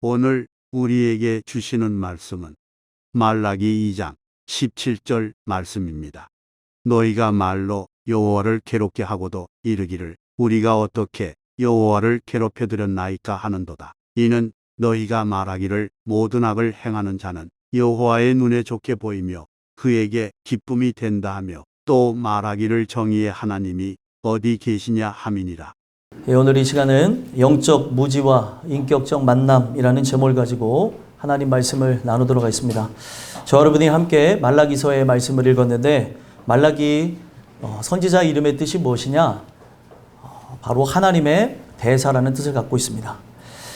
오늘 우리에게 주시는 말씀은 말라기 2장 17절 말씀입니다. 너희가 말로 여호와를 괴롭게 하고도 이르기를 우리가 어떻게 여호와를 괴롭혀 드렸나이까 하는도다. 이는 너희가 말하기를 모든 악을 행하는 자는 여호와의 눈에 좋게 보이며 그에게 기쁨이 된다 하며 또 말하기를 정의의 하나님이 어디 계시냐 함이니라. 오늘 이 시간은 영적 무지와 인격적 만남이라는 제목을 가지고 하나님 말씀을 나누도록 하겠습니다. 저 여러분이 함께 말라기서의 말씀을 읽었는데 말라기 선지자 이름의 뜻이 무엇이냐? 바로 하나님의 대사라는 뜻을 갖고 있습니다.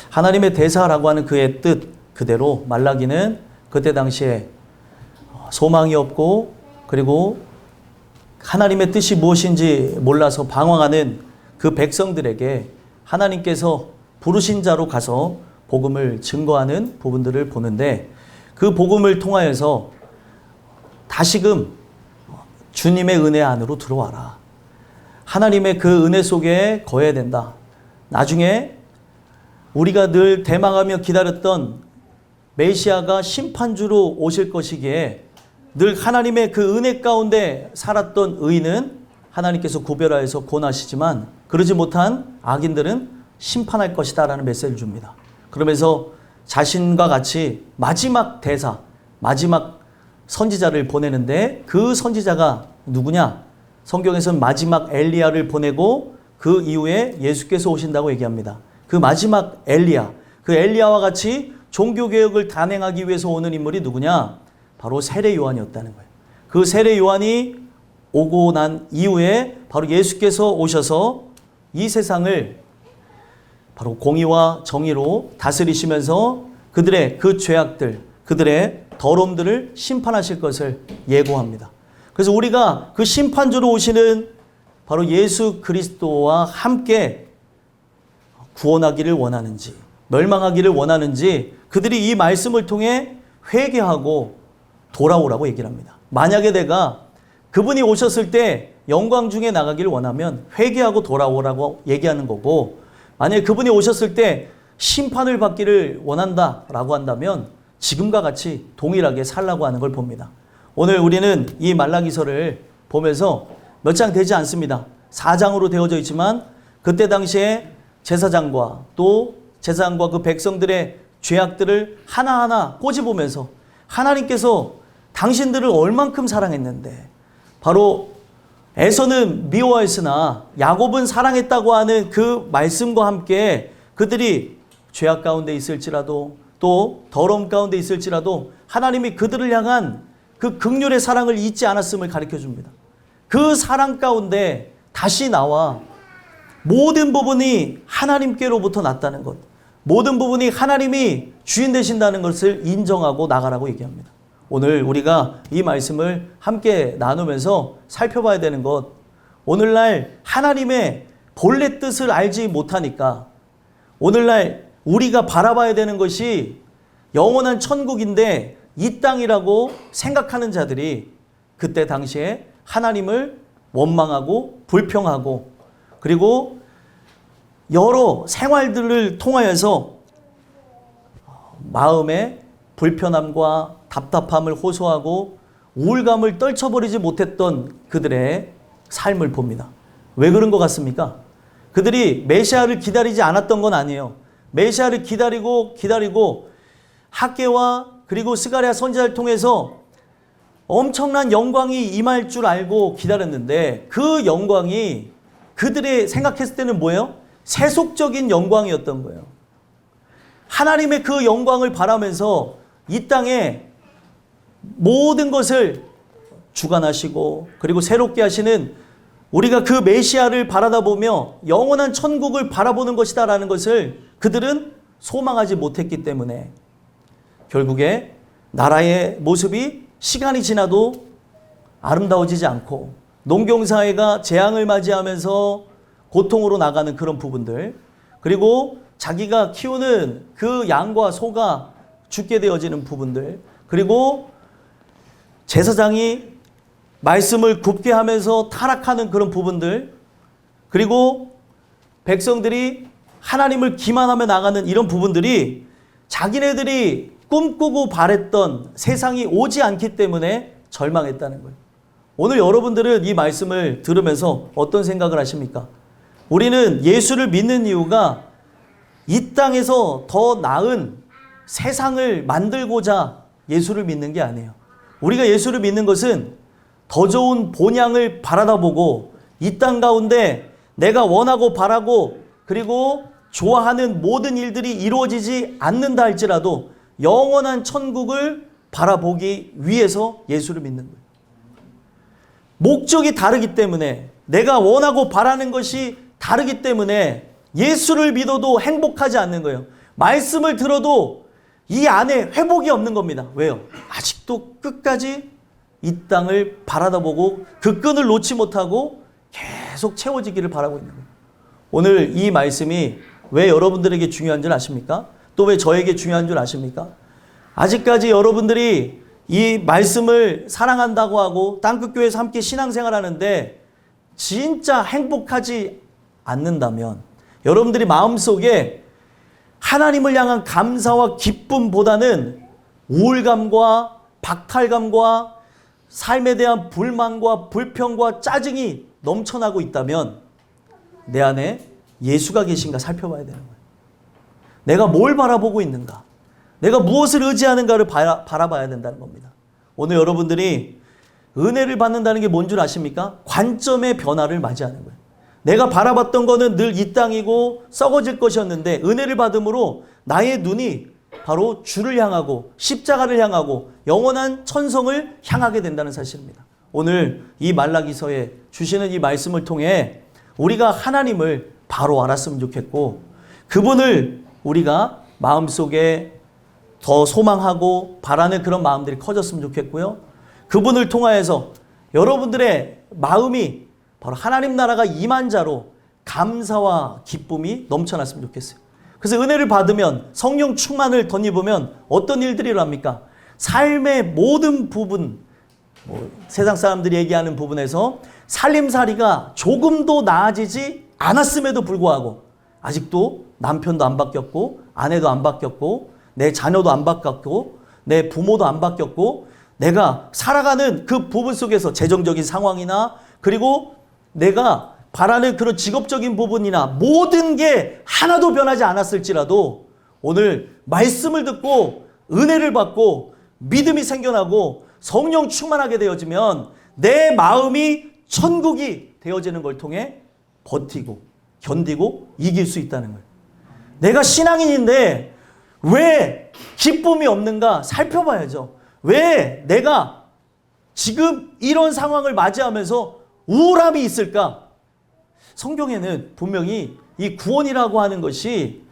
하나님의 대사라고 하는 그의 뜻 그대로 말라기는 그때 당시에 소망이 없고 그리고 하나님의 뜻이 무엇인지 몰라서 방황하는 그 백성들에게 하나님께서 부르신 자로 가서 복음을 증거하는 부분들을 보는데 그 복음을 통하여서 다시금 주님의 은혜 안으로 들어와라. 하나님의 그 은혜 속에 거해야 된다. 나중에 우리가 늘 대망하며 기다렸던 메시아가 심판주로 오실 것이기에 늘 하나님의 그 은혜 가운데 살았던 의인은 하나님께서 구별하여서 권하시지만 그러지 못한 악인들은 심판할 것이다 라는 메시지를 줍니다. 그러면서 자신과 같이 마지막 대사, 마지막 선지자를 보내는데 그 선지자가 누구냐? 성경에서는 마지막 엘리야를 보내고 그 이후에 예수께서 오신다고 얘기합니다. 그 마지막 엘리야, 그 엘리야와 같이 종교개혁을 단행하기 위해서 오는 인물이 누구냐? 바로 세례 요한이었다는 거예요. 그 세례 요한이 오고 난 이후에 바로 예수께서 오셔서 이 세상을 바로 공의와 정의로 다스리시면서 그들의 그 죄악들, 그들의 더러움들을 심판하실 것을 예고합니다. 그래서 우리가 그 심판주로 오시는 바로 예수 그리스도와 함께 구원하기를 원하는지, 멸망하기를 원하는지 그들이 이 말씀을 통해 회개하고 돌아오라고 얘기를 합니다. 만약에 내가 그분이 오셨을 때 영광 중에 나가기를 원하면 회개하고 돌아오라고 얘기하는 거고 만약에 그분이 오셨을 때 심판을 받기를 원한다라고 한다면 지금과 같이 동일하게 살라고 하는 걸 봅니다. 오늘 우리는 이 말라기서를 보면서 몇 장 되지 않습니다. 4장으로 되어져 있지만 그때 당시에 제사장과 또 제사장과 그 백성들의 죄악들을 하나하나 꼬집으면서 하나님께서 당신들을 얼만큼 사랑했는데 바로 에서는 미워했으나 야곱은 사랑했다고 하는 그 말씀과 함께 그들이 죄악 가운데 있을지라도 또 더러움 가운데 있을지라도 하나님이 그들을 향한 그 긍휼의 사랑을 잊지 않았음을 가르쳐 줍니다. 그 사랑 가운데 다시 나와 모든 부분이 하나님께로부터 났다는 것, 모든 부분이 하나님이 주인 되신다는 것을 인정하고 나가라고 얘기합니다. 오늘 우리가 이 말씀을 함께 나누면서 살펴봐야 되는 것, 오늘날 하나님의 본래 뜻을 알지 못하니까 오늘날 우리가 바라봐야 되는 것이 영원한 천국인데 이 땅이라고 생각하는 자들이 그때 당시에 하나님을 원망하고 불평하고 그리고 여러 생활들을 통하여서 마음의 불편함과 답답함을 호소하고 우울감을 떨쳐버리지 못했던 그들의 삶을 봅니다. 왜 그런 것 같습니까? 그들이 메시아를 기다리지 않았던 건 아니에요. 메시아를 기다리고 학개와 그리고 스가랴 선지자를 통해서 엄청난 영광이 임할 줄 알고 기다렸는데 그 영광이 그들이 생각했을 때는 뭐예요? 세속적인 영광이었던 거예요. 하나님의 그 영광을 바라면서 이 땅에 모든 것을 주관하시고 그리고 새롭게 하시는 우리가 그 메시아를 바라다 보며 영원한 천국을 바라보는 것이다 라는 것을 그들은 소망하지 못했기 때문에 결국에 나라의 모습이 시간이 지나도 아름다워지지 않고 농경사회가 재앙을 맞이하면서 고통으로 나가는 그런 부분들 그리고 자기가 키우는 그 양과 소가 죽게 되어지는 부분들 그리고 제사장이 말씀을 굽게 하면서 타락하는 그런 부분들 그리고 백성들이 하나님을 기만하며 나가는 이런 부분들이 자기네들이 꿈꾸고 바랬던 세상이 오지 않기 때문에 절망했다는 거예요. 오늘 여러분들은 이 말씀을 들으면서 어떤 생각을 하십니까? 우리는 예수를 믿는 이유가 이 땅에서 더 나은 세상을 만들고자 예수를 믿는 게 아니에요. 우리가 예수를 믿는 것은 더 좋은 본향을 바라다보고 이 땅 가운데 내가 원하고 바라고 그리고 좋아하는 모든 일들이 이루어지지 않는다 할지라도 영원한 천국을 바라보기 위해서 예수를 믿는 거예요. 목적이 다르기 때문에 내가 원하고 바라는 것이 다르기 때문에 예수를 믿어도 행복하지 않는 거예요. 말씀을 들어도 이 안에 회복이 없는 겁니다. 왜요? 아직도 끝까지 이 땅을 바라다보고 그 끈을 놓지 못하고 계속 채워지기를 바라고 있는 거예요. 오늘 이 말씀이 왜 여러분들에게 중요한 줄 아십니까? 또 왜 저에게 중요한 줄 아십니까? 아직까지 여러분들이 이 말씀을 사랑한다고 하고 땅끝교회에서 함께 신앙생활하는데 진짜 행복하지 않는다면 여러분들이 마음속에 하나님을 향한 감사와 기쁨보다는 우울감과 박탈감과 삶에 대한 불만과 불평과 짜증이 넘쳐나고 있다면 내 안에 예수가 계신가 살펴봐야 되는 거예요. 내가 뭘 바라보고 있는가? 내가 무엇을 의지하는가를 바라봐야 된다는 겁니다. 오늘 여러분들이 은혜를 받는다는 게 뭔 줄 아십니까? 관점의 변화를 맞이하는 거예요. 내가 바라봤던 거는 늘 이 땅이고 썩어질 것이었는데 은혜를 받음으로 나의 눈이 바로 주를 향하고 십자가를 향하고 영원한 천성을 향하게 된다는 사실입니다. 오늘 이 말라기서에 주시는 이 말씀을 통해 우리가 하나님을 바로 알았으면 좋겠고 그분을 우리가 마음속에 더 소망하고 바라는 그런 마음들이 커졌으면 좋겠고요. 그분을 통하여서 여러분들의 마음이 바로 하나님 나라가 임한 자로 감사와 기쁨이 넘쳐났으면 좋겠어요. 그래서 은혜를 받으면 성령 충만을 덧입으면 어떤 일들이 일어납니까? 삶의 모든 부분, 세상 사람들이 얘기하는 부분에서 살림살이가 조금도 나아지지 않았음에도 불구하고 아직도 남편도 안 바뀌었고 아내도 안 바뀌었고 내 자녀도 안 바뀌었고 내 부모도 안 바뀌었고 내가 살아가는 그 부분 속에서 재정적인 상황이나 그리고 내가 바라는 그런 직업적인 부분이나 모든 게 하나도 변하지 않았을지라도 오늘 말씀을 듣고 은혜를 받고 믿음이 생겨나고 성령 충만하게 되어지면 내 마음이 천국이 되어지는 걸 통해 버티고 견디고 이길 수 있다는 거예요. 내가 신앙인인데 왜 기쁨이 없는가 살펴봐야죠. 왜 내가 지금 이런 상황을 맞이하면서 우울함이 있을까? 성경에는 분명히 이 구원이라고 하는 것이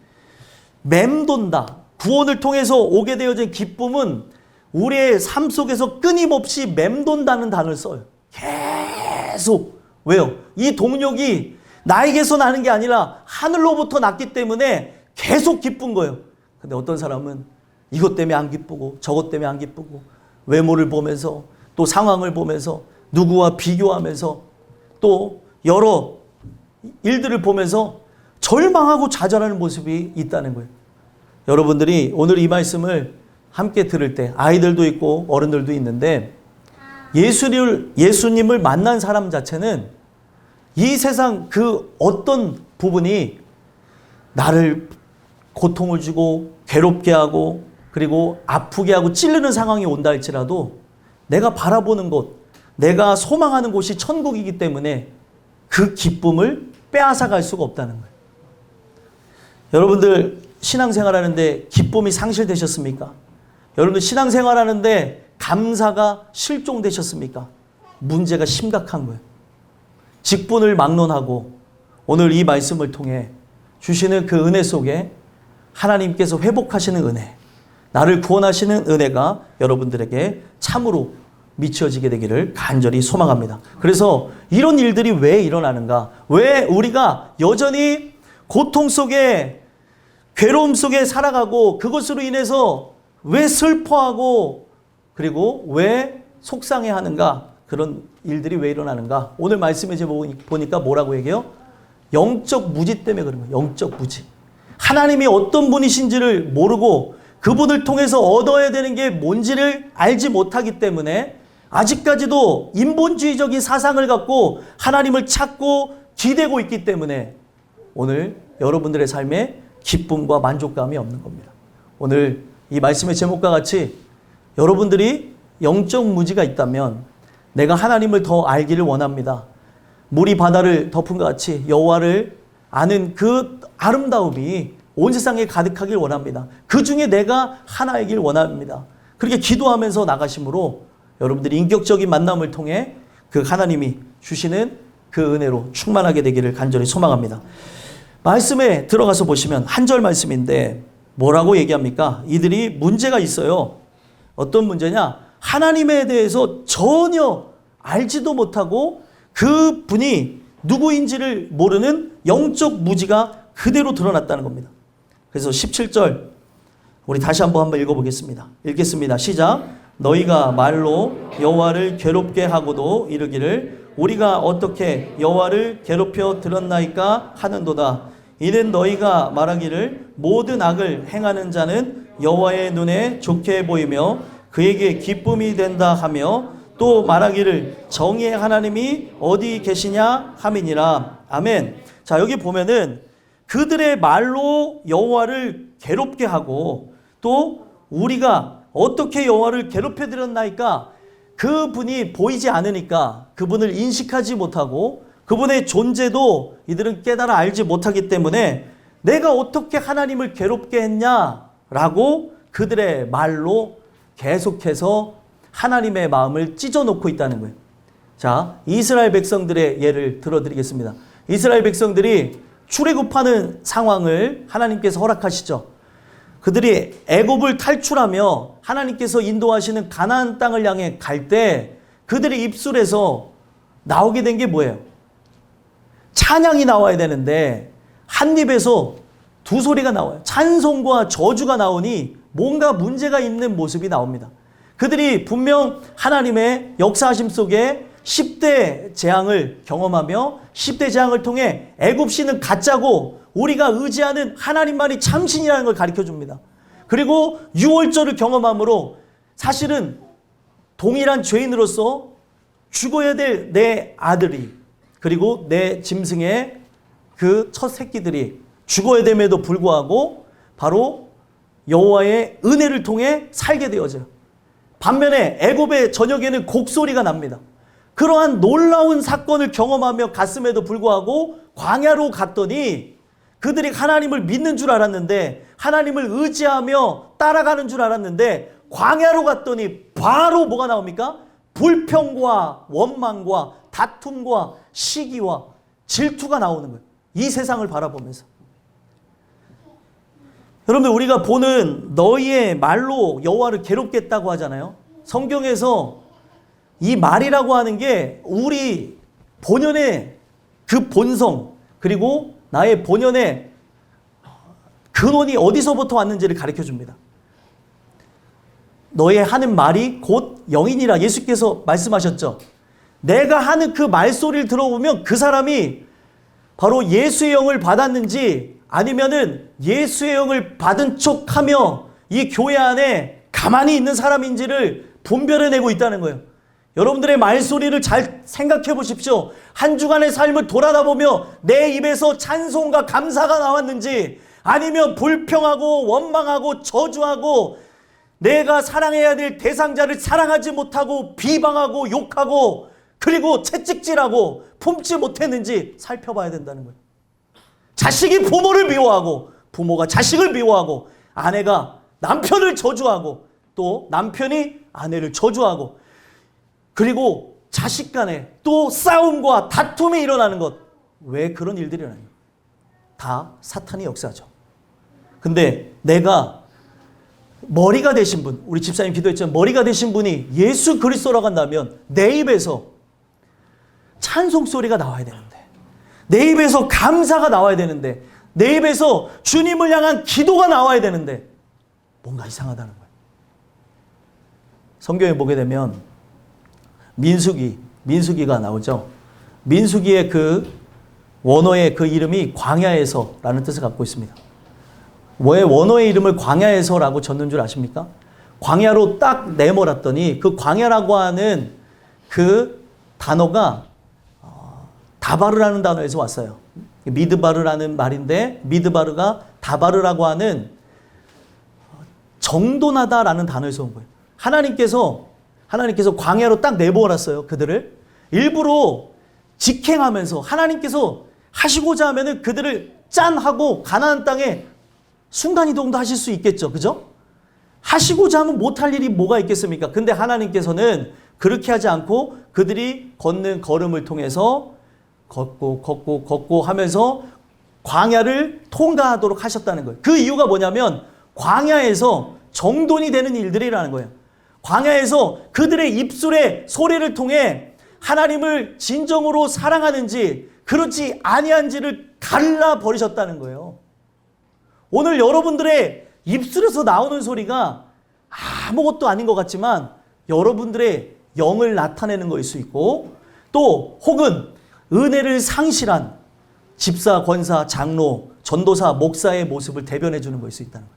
맴돈다. 구원을 통해서 오게 되어진 기쁨은 우리의 삶 속에서 끊임없이 맴돈다는 단어를 써요. 계속. 왜요? 이 동력이 나에게서 나는 게 아니라 하늘로부터 났기 때문에 계속 기쁜 거예요. 근데 어떤 사람은 이것 때문에 안 기쁘고 저것 때문에 안 기쁘고 외모를 보면서 또 상황을 보면서 누구와 비교하면서 또 여러 일들을 보면서 절망하고 좌절하는 모습이 있다는 거예요. 여러분들이 오늘 이 말씀을 함께 들을 때 아이들도 있고 어른들도 있는데 예수님을 만난 사람 자체는 이 세상 그 어떤 부분이 나를 고통을 주고 괴롭게 하고 그리고 아프게 하고 찌르는 상황이 온다 할지라도 내가 바라보는 곳, 내가 소망하는 곳이 천국이기 때문에 그 기쁨을 빼앗아갈 수가 없다는 거예요. 여러분들 신앙생활하는데 기쁨이 상실되셨습니까? 여러분들 신앙생활하는데 감사가 실종되셨습니까? 문제가 심각한 거예요. 직분을 막론하고 오늘 이 말씀을 통해 주시는 그 은혜 속에 하나님께서 회복하시는 은혜, 나를 구원하시는 은혜가 여러분들에게 참으로 미쳐지게 되기를 간절히 소망합니다. 그래서 이런 일들이 왜 일어나는가? 왜 우리가 여전히 고통 속에 괴로움 속에 살아가고 그것으로 인해서 왜 슬퍼하고 그리고 왜 속상해하는가? 그런 일들이 왜 일어나는가? 오늘 말씀에 보니까 뭐라고 얘기해요? 영적 무지 때문에 그런 거예요. 영적 무지. 하나님이 어떤 분이신지를 모르고 그분을 통해서 얻어야 되는 게 뭔지를 알지 못하기 때문에 아직까지도 인본주의적인 사상을 갖고 하나님을 찾고 기대고 있기 때문에 오늘 여러분들의 삶에 기쁨과 만족감이 없는 겁니다. 오늘 이 말씀의 제목과 같이 여러분들이 영적 무지가 있다면 내가 하나님을 더 알기를 원합니다. 물이 바다를 덮은 것 같이 여호와를 아는 그 아름다움이 온 세상에 가득하길 원합니다. 그 중에 내가 하나이길 원합니다. 그렇게 기도하면서 나가심으로 여러분들이 인격적인 만남을 통해 그 하나님이 주시는 그 은혜로 충만하게 되기를 간절히 소망합니다. 말씀에 들어가서 보시면 한 절 말씀인데 뭐라고 얘기합니까? 이들이 문제가 있어요. 어떤 문제냐? 하나님에 대해서 전혀 알지도 못하고 그 분이 누구인지를 모르는 영적 무지가 그대로 드러났다는 겁니다. 그래서 17절 우리 다시 한번 읽어보겠습니다. 읽겠습니다. 시작. 너희가 말로 여호와를 괴롭게 하고도 이르기를 우리가 어떻게 여호와를 괴롭혀 들었나이까 하는도다. 이는 너희가 말하기를 모든 악을 행하는 자는 여호와의 눈에 좋게 보이며 그에게 기쁨이 된다 하며 또 말하기를 정의의 하나님이 어디 계시냐 함이니라. 아멘. 자, 여기 보면은 그들의 말로 여호와를 괴롭게 하고 또 우리가 어떻게 여호와를 괴롭혀 드렸나이까 그분이 보이지 않으니까 그분을 인식하지 못하고 그분의 존재도 이들은 깨달아 알지 못하기 때문에 내가 어떻게 하나님을 괴롭게 했냐라고 그들의 말로 계속해서 하나님의 마음을 찢어놓고 있다는 거예요. 자, 이스라엘 백성들의 예를 들어드리겠습니다. 이스라엘 백성들이 출애굽하는 상황을 하나님께서 허락하시죠. 그들이 애굽을 탈출하며 하나님께서 인도하시는 가나안 땅을 향해 갈 때 그들의 입술에서 나오게 된 게 뭐예요? 찬양이 나와야 되는데 한 입에서 두 소리가 나와요. 찬송과 저주가 나오니 뭔가 문제가 있는 모습이 나옵니다. 그들이 분명 하나님의 역사하심 속에 10대 재앙을 경험하며 10대 재앙을 통해 애굽신은 가짜고 우리가 의지하는 하나님만이 참신이라는 걸 가르쳐 줍니다. 그리고 유월절을 경험함으로 사실은 동일한 죄인으로서 죽어야 될 내 아들이 그리고 내 짐승의 그 첫 새끼들이 죽어야 됨에도 불구하고 바로 여호와의 은혜를 통해 살게 되어져요. 반면에 애굽의 저녁에는 곡소리가 납니다. 그러한 놀라운 사건을 경험하며 갔음에도 불구하고 광야로 갔더니 그들이 하나님을 믿는 줄 알았는데 하나님을 의지하며 따라가는 줄 알았는데 광야로 갔더니 바로 뭐가 나옵니까? 불평과 원망과 다툼과 시기와 질투가 나오는 거예요. 이 세상을 바라보면서. 여러분들 우리가 보는 너희의 말로 여호와를 괴롭겠다고 하잖아요. 성경에서 이 말이라고 하는 게 우리 본연의 그 본성 그리고 나의 본연의 근원이 어디서부터 왔는지를 가르쳐 줍니다. 너의 하는 말이 곧 영이니라 예수께서 말씀하셨죠. 내가 하는 그 말소리를 들어보면 그 사람이 바로 예수의 영을 받았는지 아니면은 예수의 영을 받은 척하며 이 교회 안에 가만히 있는 사람인지를 분별해내고 있다는 거예요. 여러분들의 말소리를 잘 생각해 보십시오. 한 주간의 삶을 돌아다보며 내 입에서 찬송과 감사가 나왔는지 아니면 불평하고 원망하고 저주하고 내가 사랑해야 될 대상자를 사랑하지 못하고 비방하고 욕하고 그리고 채찍질하고 품지 못했는지 살펴봐야 된다는 거예요. 자식이 부모를 미워하고 부모가 자식을 미워하고 아내가 남편을 저주하고 또 남편이 아내를 저주하고 그리고 자식 간에 또 싸움과 다툼이 일어나는 것. 왜 그런 일들이 일어나요? 다 사탄이 역사죠. 근데 내가 머리가 되신 분, 우리 집사님 기도했지만 머리가 되신 분이 예수 그리스도라고 한다면 내 입에서 찬송 소리가 나와야 되는데 내 입에서 감사가 나와야 되는데 내 입에서 주님을 향한 기도가 나와야 되는데 뭔가 이상하다는 거예요. 성경에 보게 되면 민수기가 나오죠. 민수기의 그 원어의 그 이름이 광야에서라는 뜻을 갖고 있습니다. 왜 원어의 이름을 광야에서라고 졌는 줄 아십니까? 광야로 딱 내몰았더니 그 광야라고 하는 그 단어가 다바르라는 단어에서 왔어요. 미드바르라는 말인데 미드바르가 다바르라고 하는 정돈하다라는 단어에서 온 거예요. 하나님께서 광야로 딱 내몰았어요. 그들을 일부러 직행하면서 하나님께서 하시고자 하면은 그들을 짠하고 가나안 땅에 순간이동도 하실 수 있겠죠. 그죠? 하시고자 하면 못할 일이 뭐가 있겠습니까? 근데 하나님께서는 그렇게 하지 않고 그들이 걷는 걸음을 통해서 걷고 하면서 광야를 통과하도록 하셨다는 거예요. 그 이유가 뭐냐면 광야에서 정돈이 되는 일들이라는 거예요. 광야에서 그들의 입술의 소리를 통해 하나님을 진정으로 사랑하는지 그렇지 아니한지를 갈라버리셨다는 거예요. 오늘 여러분들의 입술에서 나오는 소리가 아무것도 아닌 것 같지만 여러분들의 영을 나타내는 것일 수 있고 또 혹은 은혜를 상실한 집사, 권사, 장로, 전도사, 목사의 모습을 대변해 주는 것일 수 있다는 거예요.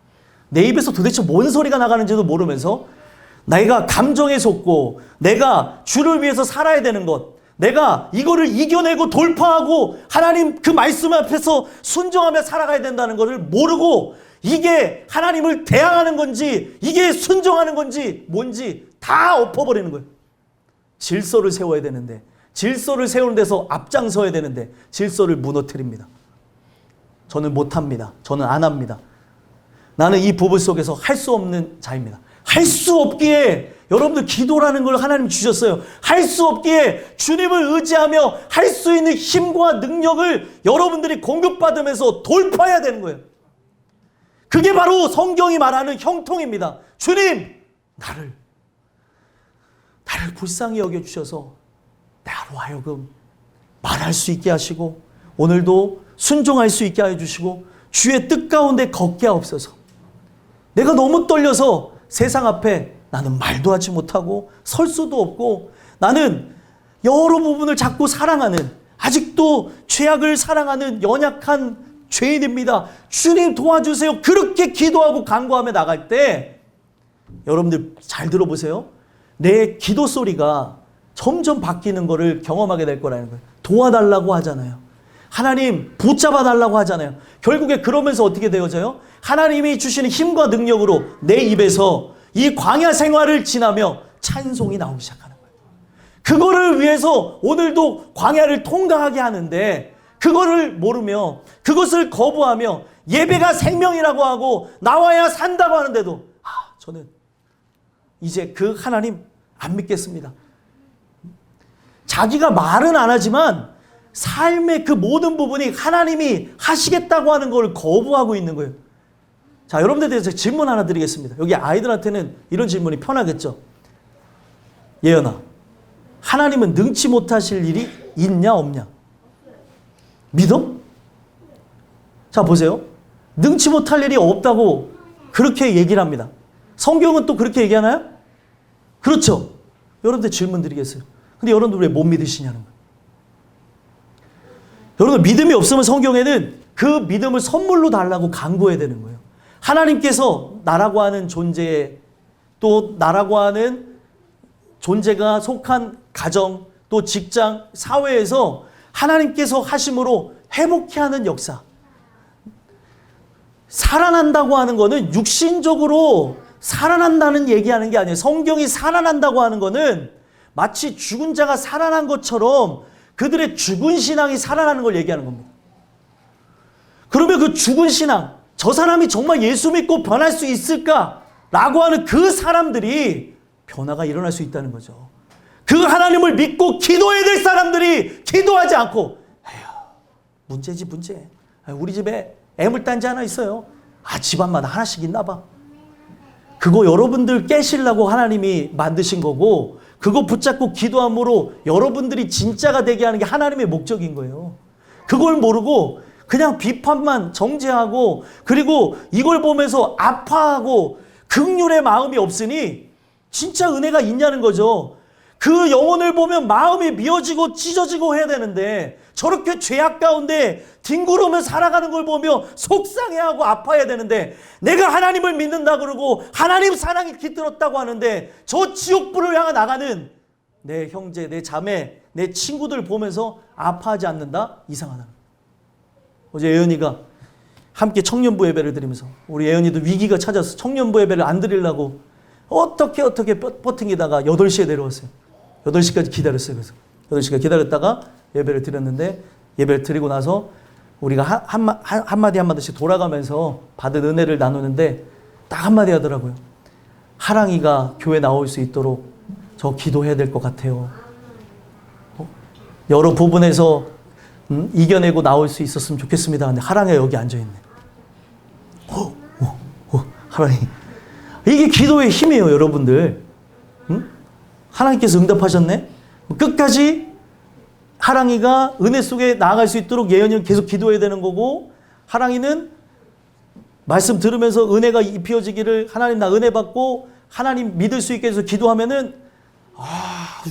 내 입에서 도대체 뭔 소리가 나가는지도 모르면서 내가 감정에 속고 내가 주를 위해서 살아야 되는 것, 내가 이거를 이겨내고 돌파하고 하나님 그 말씀 앞에서 순종하며 살아가야 된다는 것을 모르고 이게 하나님을 대항하는 건지 이게 순종하는 건지 뭔지 다 엎어버리는 거예요. 질서를 세워야 되는데 질서를 세우는 데서 앞장서야 되는데 질서를 무너뜨립니다. 저는 못합니다. 저는 안 합니다. 나는 이 부분 속에서 할 수 없는 자입니다. 할 수 없기에 여러분들 기도라는 걸 하나님 주셨어요. 할 수 없기에 주님을 의지하며 할 수 있는 힘과 능력을 여러분들이 공급받으면서 돌파해야 되는 거예요. 그게 바로 성경이 말하는 형통입니다. 주님, 나를 불쌍히 여겨주셔서 나로 하여금 말할 수 있게 하시고 오늘도 순종할 수 있게 해주시고 주의 뜻 가운데 걷게 하옵소서. 내가 너무 떨려서 세상 앞에 나는 말도 하지 못하고 설 수도 없고 나는 여러 부분을 자꾸 사랑하는 아직도 죄악을 사랑하는 연약한 죄인입니다. 주님 도와주세요. 그렇게 기도하고 간구하며 나갈 때 여러분들 잘 들어보세요. 내 기도 소리가 점점 바뀌는 것을 경험하게 될 거라는 거예요. 도와달라고 하잖아요. 하나님 붙잡아 달라고 하잖아요. 결국에 그러면서 어떻게 되어져요? 하나님이 주시는 힘과 능력으로 내 입에서 이 광야 생활을 지나며 찬송이 나오기 시작하는 거예요. 그거를 위해서 오늘도 광야를 통과하게 하는데 그거를 모르며 그것을 거부하며 예배가 생명이라고 하고 나와야 산다고 하는데도 저는 이제 그 하나님 안 믿겠습니다. 자기가 말은 안 하지만 삶의 그 모든 부분이 하나님이 하시겠다고 하는 걸 거부하고 있는 거예요. 자, 여러분들에 대해서 질문 하나 드리겠습니다. 여기 아이들한테는 이런 질문이 편하겠죠. 예연아, 하나님은 능치 못하실 일이 있냐 없냐? 믿어? 자, 보세요. 능치 못할 일이 없다고 그렇게 얘기를 합니다. 성경은 또 그렇게 얘기하나요? 그렇죠. 여러분들 질문 드리겠어요. 근데 여러분들 왜 못 믿으시냐는 거예요. 여러분 믿음이 없으면 성경에는 그 믿음을 선물로 달라고 간구해야 되는 거예요. 하나님께서 나라고 하는 존재에 또 나라고 하는 존재가 속한 가정 또 직장 사회에서 하나님께서 하심으로 회복케 하는 역사. 살아난다고 하는 거는 육신적으로 살아난다는 얘기하는 게 아니에요. 성경이 살아난다고 하는 거는 마치 죽은 자가 살아난 것처럼 그들의 죽은 신앙이 살아나는 걸 얘기하는 겁니다. 그러면 그 죽은 신앙, 저 사람이 정말 예수 믿고 변할 수 있을까라고 하는 그 사람들이 변화가 일어날 수 있다는 거죠. 그 하나님을 믿고 기도해야 될 사람들이 기도하지 않고 문제지 문제. 우리 집에 애물단지 하나 있어요. 집안마다 하나씩 있나 봐. 그거 여러분들 깨시려고 하나님이 만드신 거고 그거 붙잡고 기도함으로 여러분들이 진짜가 되게 하는 게 하나님의 목적인 거예요. 그걸 모르고 그냥 비판만 정죄하고 그리고 이걸 보면서 아파하고 긍휼의 마음이 없으니 진짜 은혜가 있냐는 거죠. 그 영혼을 보면 마음이 미어지고 찢어지고 해야 되는데 저렇게 죄악 가운데 뒹구르며 살아가는 걸 보며 속상해하고 아파해야 되는데 내가 하나님을 믿는다 그러고 하나님 사랑이 깃들었다고 하는데 저 지옥불을 향해 나가는 내 형제, 내 자매, 내 친구들 보면서 아파하지 않는다? 이상하다. 어제 예언이가 함께 청년부 예배를 드리면서 우리 예언이도 위기가 찾아서 청년부 예배를 안 드리려고 어떻게 버팅기다가 8시에 내려왔어요. 8시까지 기다렸어요. 그래서 8시까지 기다렸다가 예배를 드렸는데 예배를 드리고 나서 우리가 한마디 한마디씩 돌아가면서 받은 은혜를 나누는데 딱 한마디 하더라고요. 하랑이가 교회 나올 수 있도록 저 기도해야 될 것 같아요. 여러 부분에서 이겨내고 나올 수 있었으면 좋겠습니다. 근데 하랑이가 여기 앉아있네. 하랑이. 이게 기도의 힘이에요, 여러분들. 하나님께서 응답하셨네. 끝까지 하랑이가 은혜 속에 나아갈 수 있도록 예언이는 계속 기도해야 되는 거고, 하랑이는 말씀 들으면서 은혜가 입혀지기를 하나님 나 은혜 받고 하나님 믿을 수 있게 해서 기도하면은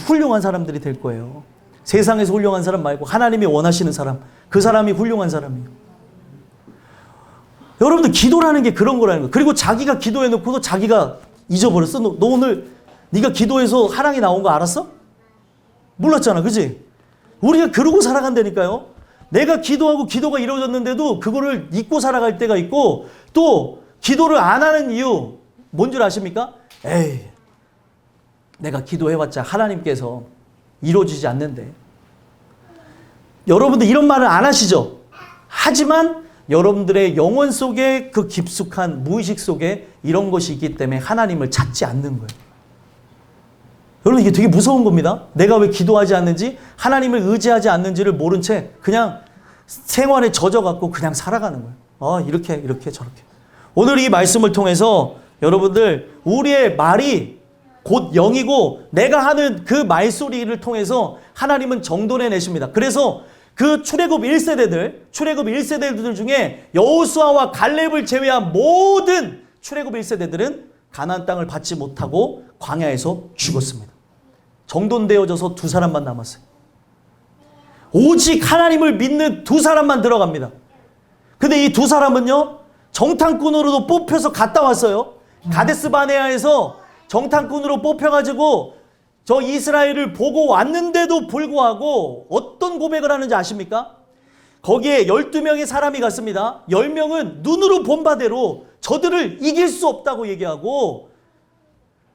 훌륭한 사람들이 될 거예요. 세상에서 훌륭한 사람 말고 하나님이 원하시는 사람, 그 사람이 훌륭한 사람이에요. 여러분들 기도라는 게 그런 거라는 거예요. 그리고 자기가 기도해놓고도 자기가 잊어버렸어. 너 오늘 네가 기도해서 하랑이 나온 거 알았어? 몰랐잖아, 그지? 우리가 그러고 살아간다니까요. 내가 기도하고 기도가 이루어졌는데도 그거를 잊고 살아갈 때가 있고, 또 기도를 안 하는 이유 뭔 줄 아십니까? 에이, 내가 기도해봤자 하나님께서 이루어지지 않는데. 여러분들 이런 말을 안 하시죠? 하지만 여러분들의 영혼 속에 그 깊숙한 무의식 속에 이런 것이 있기 때문에 하나님을 찾지 않는 거예요. 여러분 이게 되게 무서운 겁니다. 내가 왜 기도하지 않는지, 하나님을 의지하지 않는지를 모른 채 그냥 생활에 젖어갖고 그냥 살아가는 거예요. 이렇게 저렇게. 오늘 이 말씀을 통해서 여러분들 우리의 말이 곧 영이고 내가 하는 그 말소리를 통해서 하나님은 정돈해 내십니다. 그래서 그 출애굽 1세대들 중에 여호수아와 갈렙을 제외한 모든 출애굽 1세대들은 가나안 땅을 받지 못하고 광야에서 죽었습니다. 정돈되어져서 2사람만 남았어요. 오직 하나님을 믿는 2사람만 들어갑니다. 근데 이 2사람은요, 정탐꾼으로도 뽑혀서 갔다 왔어요. 가데스 바네아에서 정탐꾼으로 뽑혀가지고 저 이스라엘을 보고 왔는데도 불구하고 어떤 고백을 하는지 아십니까? 거기에 12명의 사람이 갔습니다. 10명은 눈으로 본 바대로 저들을 이길 수 없다고 얘기하고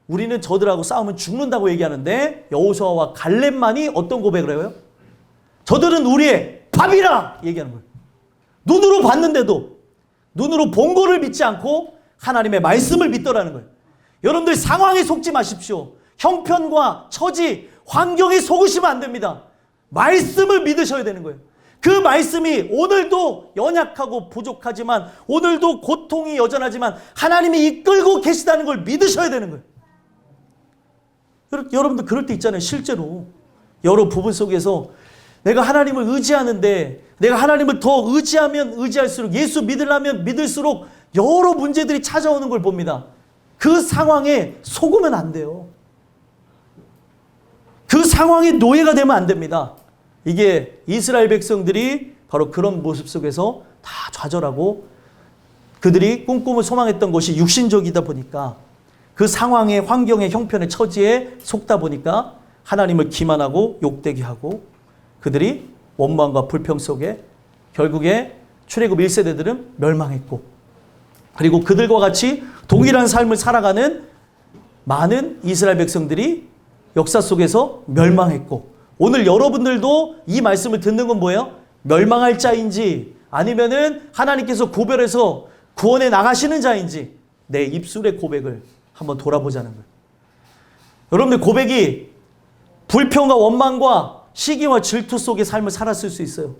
우리는 저들하고 싸우면 죽는다고 얘기하는데 여호수아와 갈렙만이 어떤 고백을 해요? 저들은 우리의 밥이라 얘기하는 거예요. 눈으로 봤는데도 눈으로 본 거를 믿지 않고 하나님의 말씀을 믿더라는 거예요. 여러분들 상황에 속지 마십시오. 형편과 처지, 환경에 속으시면 안 됩니다. 말씀을 믿으셔야 되는 거예요. 그 말씀이 오늘도 연약하고 부족하지만, 오늘도 고통이 여전하지만 하나님이 이끌고 계시다는 걸 믿으셔야 되는 거예요. 여러분들 그럴 때 있잖아요. 실제로 여러 부분 속에서 내가 하나님을 의지하는데, 내가 하나님을 더 의지하면 의지할수록, 예수 믿으려면 믿을수록 여러 문제들이 찾아오는 걸 봅니다. 그 상황에 속으면 안 돼요. 그 상황에 노예가 되면 안 됩니다. 이게 이스라엘 백성들이 바로 그런 모습 속에서 다 좌절하고 그들이 꿈꾸며 소망했던 것이 육신적이다 보니까, 그 상황의 환경의 형편의 처지에 속다 보니까 하나님을 기만하고 욕되게 하고 그들이 원망과 불평 속에 결국에 출애굽 1세대들은 멸망했고, 그리고 그들과 같이 동일한 삶을 살아가는 많은 이스라엘 백성들이 역사 속에서 멸망했고, 오늘 여러분들도 이 말씀을 듣는 건 뭐예요? 멸망할 자인지 아니면은 하나님께서 구별해서 구원해 나가시는 자인지 내 입술의 고백을 한번 돌아보자는 거예요. 여러분들 고백이 불평과 원망과 시기와 질투 속의 삶을 살았을 수 있어요.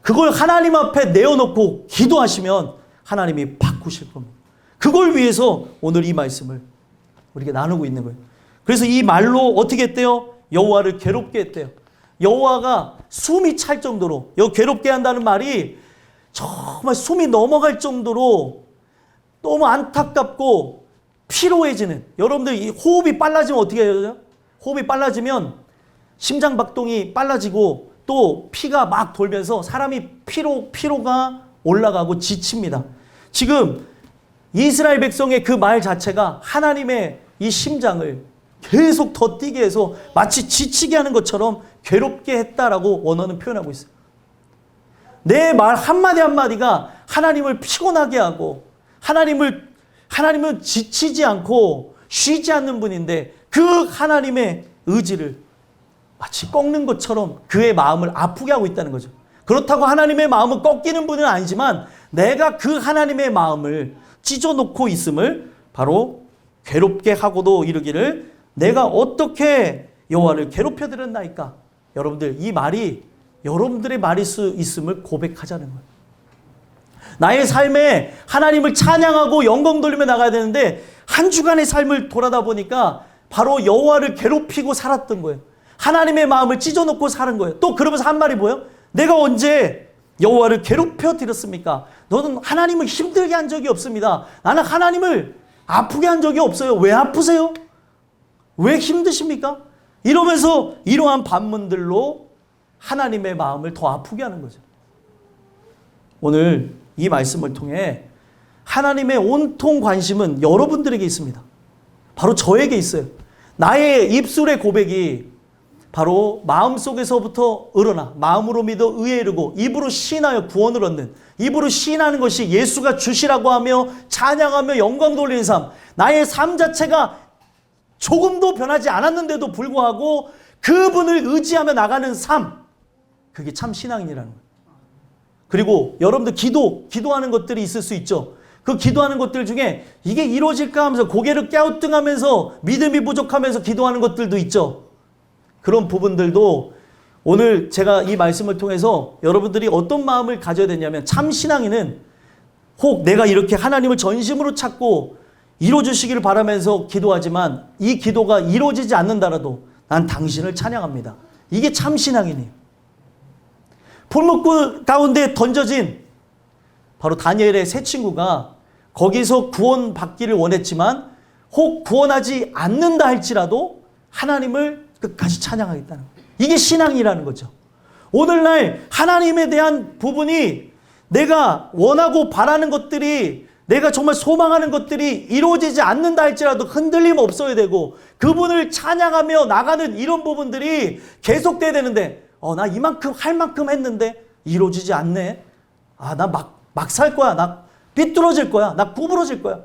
그걸 하나님 앞에 내어놓고 기도하시면 하나님이 바꾸실 겁니다. 그걸 위해서 오늘 이 말씀을 우리가 나누고 있는 거예요. 그래서 이 말로 어떻게 했대요? 여호와를 괴롭게 했대요. 여호와가 숨이 찰 정도로, 괴롭게 한다는 말이 정말 숨이 넘어갈 정도로 너무 안타깝고 피로해지는, 여러분들 이 호흡이 빨라지면 어떻게 해요? 호흡이 빨라지면 심장박동이 빨라지고 또 피가 막 돌면서 사람이 피로가 올라가고 지칩니다. 지금 이스라엘 백성의 그 말 자체가 하나님의 이 심장을 계속 더 뛰게 해서 마치 지치게 하는 것처럼 괴롭게 했다라고 원어는 표현하고 있어요. 내 말 한마디 한마디가 하나님을 피곤하게 하고 하나님은 지치지 않고 쉬지 않는 분인데 그 하나님의 의지를 마치 꺾는 것처럼 그의 마음을 아프게 하고 있다는 거죠. 그렇다고 하나님의 마음은 꺾이는 분은 아니지만 내가 그 하나님의 마음을 찢어놓고 있음을 바로 괴롭게 하고도 이르기를 내가 어떻게 여호와를 괴롭혀 드렸나이까. 여러분들 이 말이 여러분들의 말일 수 있음을 고백하자는 거예요. 나의 삶에 하나님을 찬양하고 영광 돌리며 나가야 되는데 한 주간의 삶을 돌아다 보니까 바로 여호와를 괴롭히고 살았던 거예요. 하나님의 마음을 찢어놓고 사는 거예요. 또 그러면서 한 말이 뭐예요? 내가 언제 여호와를 괴롭혀 드렸습니까? 너는 하나님을 힘들게 한 적이 없습니다. 나는 하나님을 아프게 한 적이 없어요. 왜 아프세요? 왜 힘드십니까? 이러면서 이러한 반문들로 하나님의 마음을 더 아프게 하는 거죠. 오늘 이 말씀을 통해 하나님의 온통 관심은 여러분들에게 있습니다. 바로 저에게 있어요. 나의 입술의 고백이 바로 마음속에서부터 으르나 마음으로 믿어 의에 이르고 입으로 시인하여 구원을 얻는, 입으로 시인하는 것이 예수가 주시라고 하며 찬양하며 영광 돌리는 삶, 나의 삶 자체가 조금도 변하지 않았는데도 불구하고 그분을 의지하며 나가는 삶, 그게 참 신앙인이라는 거예요. 그리고 여러분들 기도하는 것들이 있을 수 있죠. 그 기도하는 것들 중에 이게 이루어질까 하면서 고개를 갸우뚱하면서 믿음이 부족하면서 기도하는 것들도 있죠. 그런 부분들도 오늘 제가 이 말씀을 통해서 여러분들이 어떤 마음을 가져야 되냐면, 참 신앙인은 혹 내가 이렇게 하나님을 전심으로 찾고 이루어주시기를 바라면서 기도하지만 이 기도가 이루어지지 않는다라도 난 당신을 찬양합니다. 이게 참 신앙이네요. 풀무불 가운데 던져진 바로 다니엘의 세 친구가 거기서 구원받기를 원했지만 혹 구원하지 않는다 할지라도 하나님을 끝까지 찬양하겠다는 거예요. 이게 신앙이라는 거죠. 오늘날 하나님에 대한 부분이 내가 원하고 바라는 것들이, 내가 정말 소망하는 것들이 이루어지지 않는다 할지라도 흔들림 없어야 되고 그분을 찬양하며 나가는 이런 부분들이 계속돼야 되는데 나 이만큼 할 만큼 했는데 이루어지지 않네. 나 막 살 거야. 나 삐뚤어질 거야. 나 구부러질 거야.